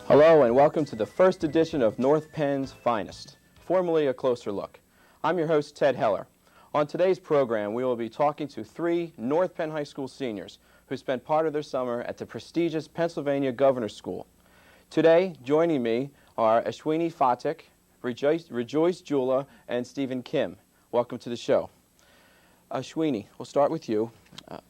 Hello and welcome to the first edition of North Penn's Finest, formerly A Closer Look. I'm your host, Ted Heller. On today's program, we will be talking to three North Penn High School seniors who spent part of their summer at the prestigious Pennsylvania Governor's School. Today, joining me are Ashwini Phatak, Rejoice Jula, and Stephen Kim. Welcome to the show. Ashwini, we'll start with you.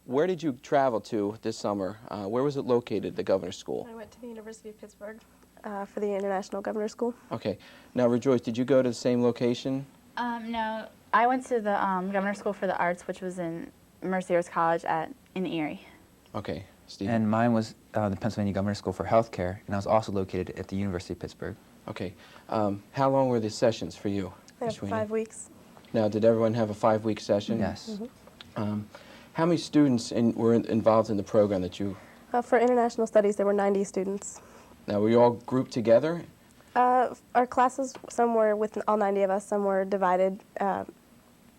Where did you travel to this summer? Where was it located, the Governor's School? I went to the University of Pittsburgh for the International Governor's School. Okay. Now, Rejoice, did you go to the same location? No, I went to the Governor's School for the Arts, which was in Mercyhurst College in Erie. Okay. Stephen? And mine was the Pennsylvania Governor's School for Healthcare, and I was also located at the University of Pittsburgh. Okay. How long were the sessions for you, Ashwini? 5 weeks. Now, did everyone have a 5-week session? Yes. Mm-hmm. How many students were involved in the program that you... For international studies, there were 90 students. Now, were you all grouped together? Our classes, some were with all 90 of us, some were divided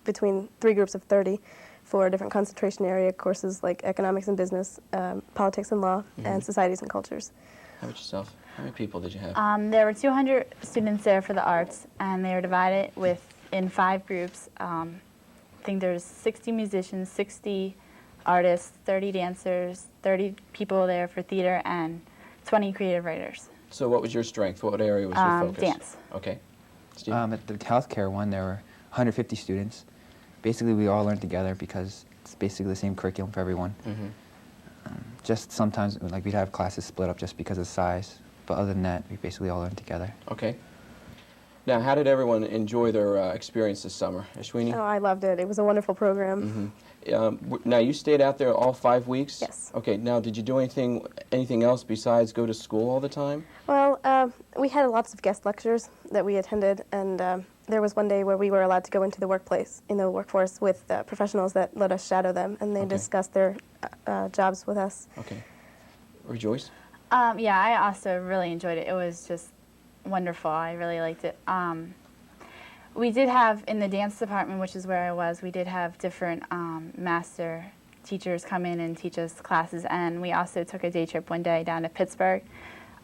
between 3 groups of 30 for different concentration area courses like economics and business, politics and law, and societies and cultures. How about yourself? How many people did you have? There were 200 students there for the arts, and they were divided in 5 groups. I think there's 60 musicians, 60 artists, 30 dancers, 30 people there for theater, and 20 creative writers. So what was your strength? What area was your focus? Dance. Okay. Steve? At the healthcare one, there were 150 students. Basically, we all learned together because it's basically the same curriculum for everyone. Just sometimes, like, we'd have classes split up just because of size, but other than that, we basically all learned together. Okay. Now, how did everyone enjoy their experience this summer? Ashwini? Oh, I loved it. It was a wonderful program. Now, you stayed out there all 5 weeks? Yes. Okay. Now, did you do anything else besides go to school all the time? Well, we had lots of guest lectures that we attended, and there was one day where we were allowed to go into the workforce with professionals that let us shadow them, and they discussed their jobs with us. Okay. Rejoice? Yeah, I also really enjoyed it. It was just wonderful. I really liked it. We did have, in the dance department, which is where I was, we did have different master teachers come in and teach us classes, and we also took a day trip one day down to Pittsburgh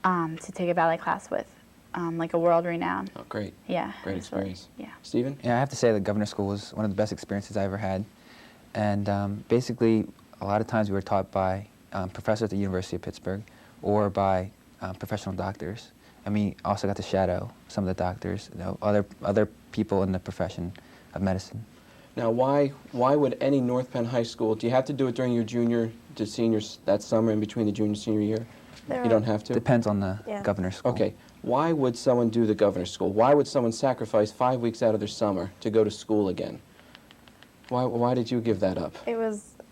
to take a ballet class with like a world-renowned. Oh, great. Yeah. Great experience. Yeah. Stephen? Yeah, I have to say the Governor's School was one of the best experiences I ever had. And basically, a lot of times we were taught by professors at the University of Pittsburgh or by professional doctors. And we also got to shadow some of the doctors, other people in the profession of medicine. Now, why would any North Penn High School, do you have to do it during your junior to seniors that summer in between the junior and senior year? You don't have to? Depends on the Governor's School. Okay. Why would someone do the Governor's School? Why would someone sacrifice 5 weeks out of their summer to go to school again? Why did you give that up?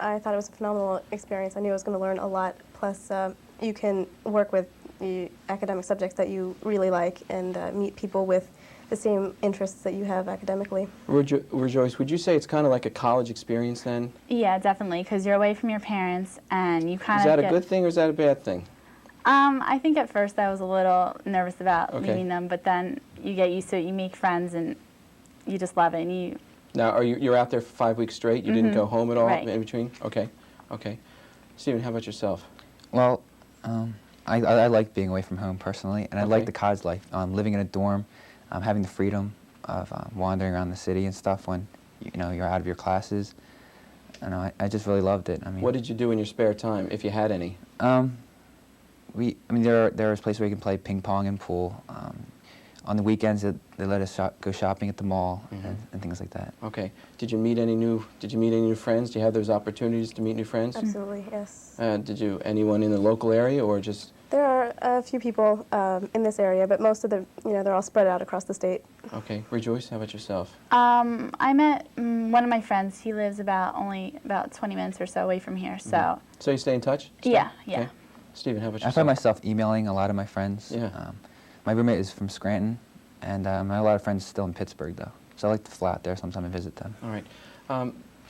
I thought it was a phenomenal experience. I knew I was going to learn a lot. Plus, you can work with the academic subjects that you really like and meet people with the same interests that you have academically. Rejoice, would you say it's kind of like a college experience then? Yeah, definitely, because you're away from your parents, and you kind of Is that a good thing or is that a bad thing? I think at first I was a little nervous about leaving them, but then you get used to it, you make friends, and you just love it. And Now, you're out there for 5 weeks straight? You didn't go home at all Right. in between? Okay. Okay. Stephen, how about yourself? Well, I like being away from home personally, and I like the college life, living in a dorm, having the freedom of wandering around the city and stuff when you're out of your classes. I just really loved it. I mean, what did you do in your spare time, if you had any? There was places where you can play ping pong and pool. On the weekends, they let us go shopping at the mall and things like that. Okay. Did you meet any new friends? Do you have those opportunities to meet new friends? Absolutely, yes. Anyone in the local area or just? There are a few people in this area, but most of they're all spread out across the state. Okay. Rejoice, how about yourself? I met one of my friends. He lives only about 20 minutes or so away from here, so. So you stay in touch? Yeah. Okay. Stephen, how about yourself? I find myself emailing a lot of my friends. Yeah. My roommate is from Scranton, and I have a lot of friends still in Pittsburgh, though. So I like to fly out there sometime and visit them. All right.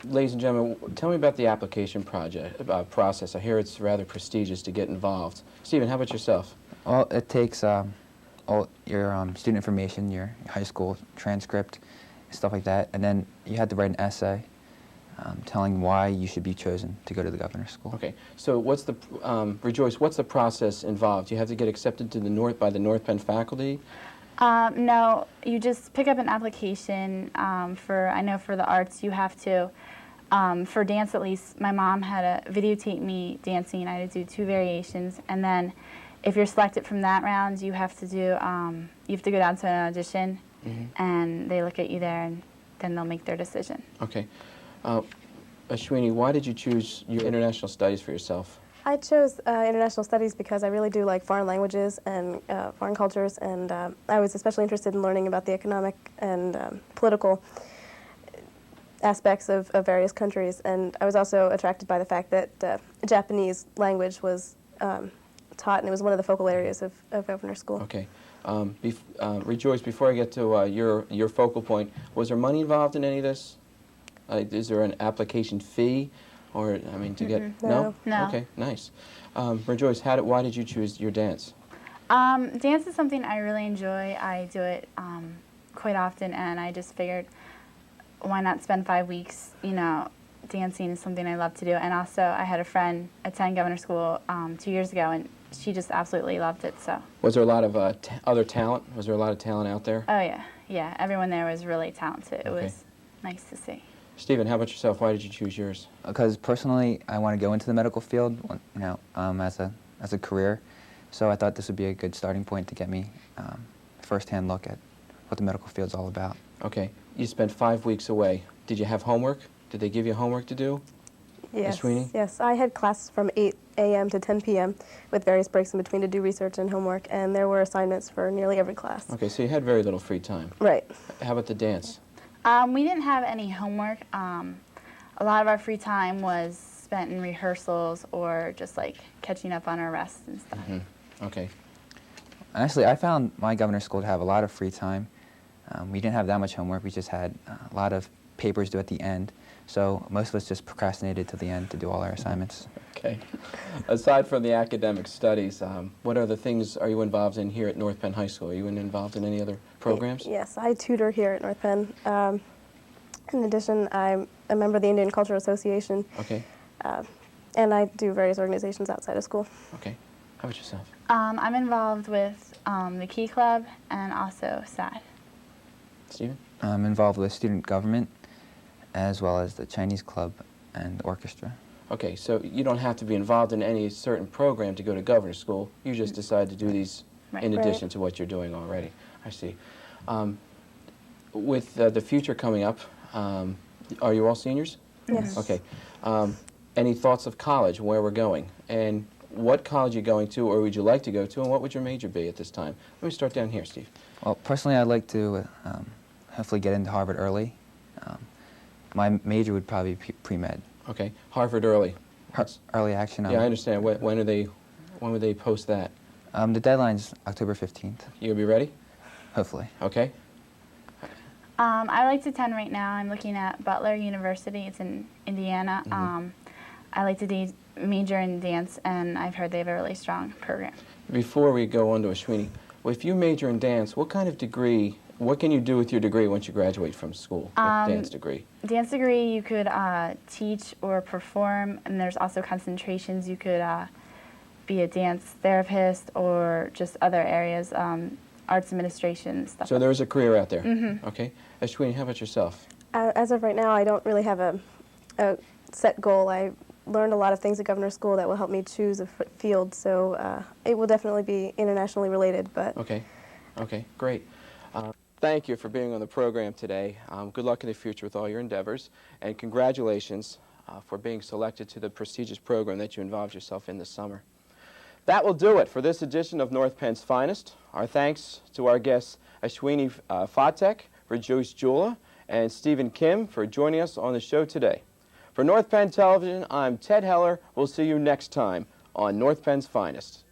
Ladies and gentlemen, tell me about the application process. I hear it's rather prestigious to get involved. Stephen, how about yourself? Well, it takes all your student information, your high school transcript, stuff like that, and then you had to write an essay. telling why you should be chosen to go to the governor's school. Okay, so what's the, Rejoice, what's the process involved? You have to get accepted to the by the North Penn faculty? No, you just pick up an application I know for the arts you have to, for dance at least, my mom had to videotape me dancing. I had to do 2 variations, and then if you're selected from that round, you have to do, you have to go down to an audition, and they look at you there, and then they'll make their decision. Okay. Ashwini, why did you choose your international studies for yourself? I chose international studies because I really do like foreign languages and foreign cultures, and I was especially interested in learning about the economic and political aspects of various countries, and I was also attracted by the fact that Japanese language was taught, and it was one of the focal areas of Governor's School. Okay. Rejoice, before I get to your focal point, was there money involved in any of this? Is there an application fee? Or, I mean, to get... No. No. Okay, nice. Rejoice, why did you choose your dance? Dance is something I really enjoy. I do it quite often, and I just figured, why not spend 5 weeks, dancing is something I love to do. And also, I had a friend attend Governor's School 2 years ago, and she just absolutely loved it, so. Was there a lot of other talent? Was there a lot of talent out there? Oh, yeah. Yeah, everyone there was really talented. It Okay. was nice to see. Stephen, how about yourself? Why did you choose yours? Because personally, I want to go into the medical field, as a career. So I thought this would be a good starting point to get me a first-hand look at what the medical field's all about. Okay. You spent 5 weeks away. Did you have homework? Did they give you homework to do? Yes, Ashwini? yes. I had classes from 8 a.m. to 10 p.m. with various breaks in between to do research and homework, and there were assignments for nearly every class. Okay, so you had very little free time. Right. How about the dance? We didn't have any homework. A lot of our free time was spent in rehearsals or just like catching up on our rest and stuff. Okay. Honestly, I found my governor's school to have a lot of free time. We didn't have that much homework. We just had a lot of papers due at the end. So most of us just procrastinated to the end to do all our assignments. Okay. Aside from the academic studies, what other things are you involved in here at North Penn High School? Are you involved in any other programs? Yes, I tutor here at North Penn. In addition, I'm a member of the Indian Cultural Association. Okay. And I do various organizations outside of school. Okay. How about yourself? I'm involved with the Key Club and also SAD. Stephen? I'm involved with student government as well as the Chinese club and orchestra. Okay, so you don't have to be involved in any certain program to go to governor's school. You just decide to do these in addition to what you're doing already. I see. With the future coming up, are you all seniors? Yes. Okay. Any thoughts of college, where we're going? And what college you're going to or would you like to go to, and what would your major be at this time? Let me start down here, Steve. Well, personally, I'd like to hopefully get into Harvard early. My major would probably be pre-med. Okay. Harvard early. Early action. Yeah, I understand. When would they post that? The deadline's October 15th. You'll be ready? Hopefully. Okay. I like to attend right now. I'm looking at Butler University. It's in Indiana. I like to major in dance, and I've heard they have a really strong program. Before we go on to Ashwini, if you major in dance, what kind of degree, what can you do with your degree once you graduate from school, dance degree? Dance degree, you could teach or perform, and there's also concentrations. You could be a dance therapist or just other areas, arts administration, stuff. So there's a career out there. Okay. Ashwini, how about yourself? As of right now, I don't really have a set goal. I learned a lot of things at Governor's School that will help me choose a field, so it will definitely be internationally related. But Okay. Okay, great. Thank you for being on the program today. Good luck in the future with all your endeavors, and congratulations for being selected to the prestigious program that you involved yourself in this summer. That will do it for this edition of North Penn's Finest. Our thanks to our guests Ashwini Fatek, Rejoice Jula, and Stephen Kim for joining us on the show today. For North Penn Television, I'm Ted Heller. We'll see you next time on North Penn's Finest.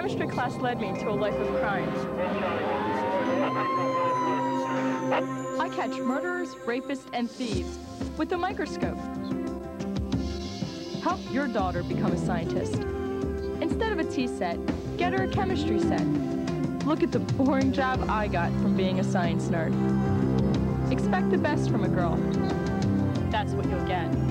chemistry class led me to a life of crime. I catch murderers, rapists, and thieves with a microscope. Help your daughter become a scientist. Instead of a tea set, get her a chemistry set. Look at the boring job I got from being a science nerd. Expect the best from a girl. That's what you'll get.